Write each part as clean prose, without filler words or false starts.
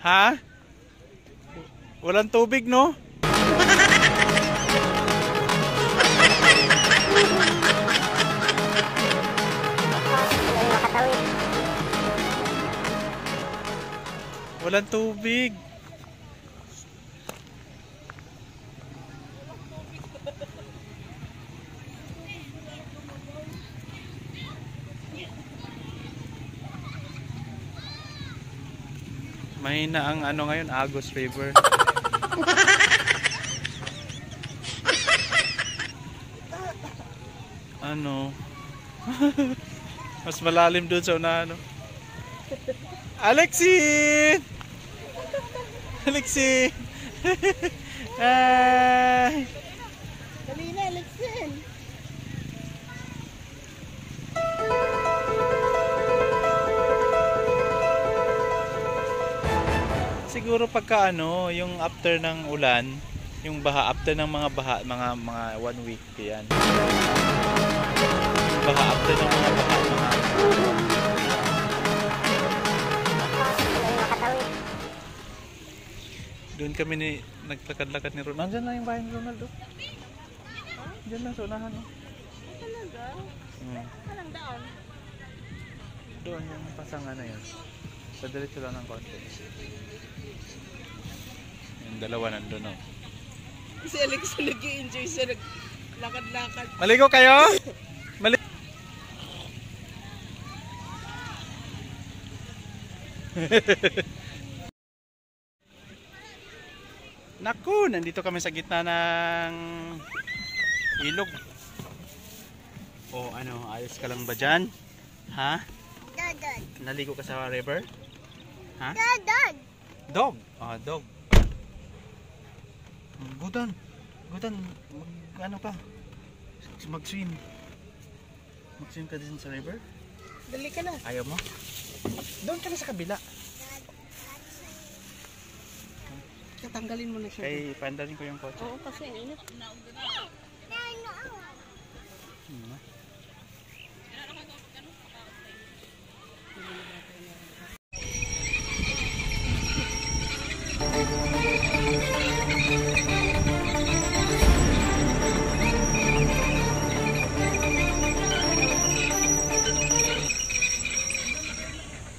Ha? Walang tubig, no? Walang tubig. Mahina ang ano ngayon, Agos River. Ano? Mas malalim doon sa unahan, no? Alexin! Alexin! Ay! Dali na, Alexin! Siguro pagka ano, yung after ng ulan, yung baha, after ng mga baha, mga 1 week yan. Yung baha, after ng mga baha, doon kami naglakad-lakad ni Ronaldo. Nandiyan lang yung bahay ni Ronaldo. Diyan lang sa unahan. Talaga? Walang daan. Doon yung pasangan na yun. Sa diretso lang ng konti. Yung dalawa nandun, oh. Si Alex nag-i-enjoy siya, naglakad-lakad. Maligo kayo? Naku, nandito kami sa gitna ng ilog. O ano, ayos ka lang ba dyan? Ha? Dad. Naligo ka sa river? Ha? Dad. Dog? Ah, dog. Gudan, ano ka? Mag-swim. Mag-swim ka din sa river? Dali ka na. Ayaw mo? Doon ka na sa kabila. Tatanggalin mo na siya. Kay pandarin ko yung kotse. Oo, kasi init.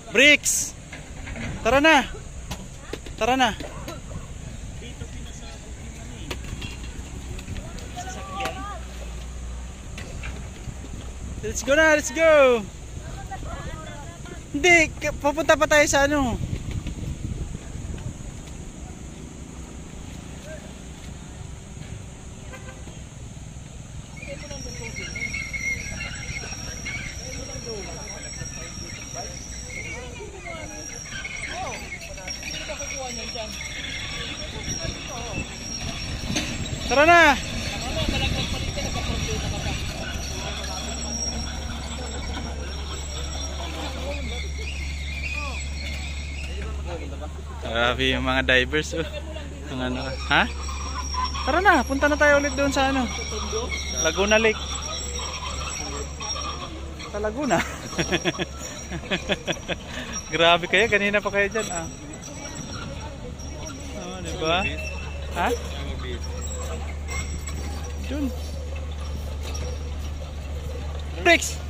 Bricks! Tara na! Tara na! Let's go na! Let's go! Hindi! Pupunta pa tayo sa ano? Tara na! Grabe yung mga divers, oh. Ang ano, ha? Tara na, punta na tayo ulit doon sa ano? Laguna Lake. Sa Laguna. Grabe kayo, kanina pa kayo dyan, ah. Oh, diba? Ha? Dun. Bricks!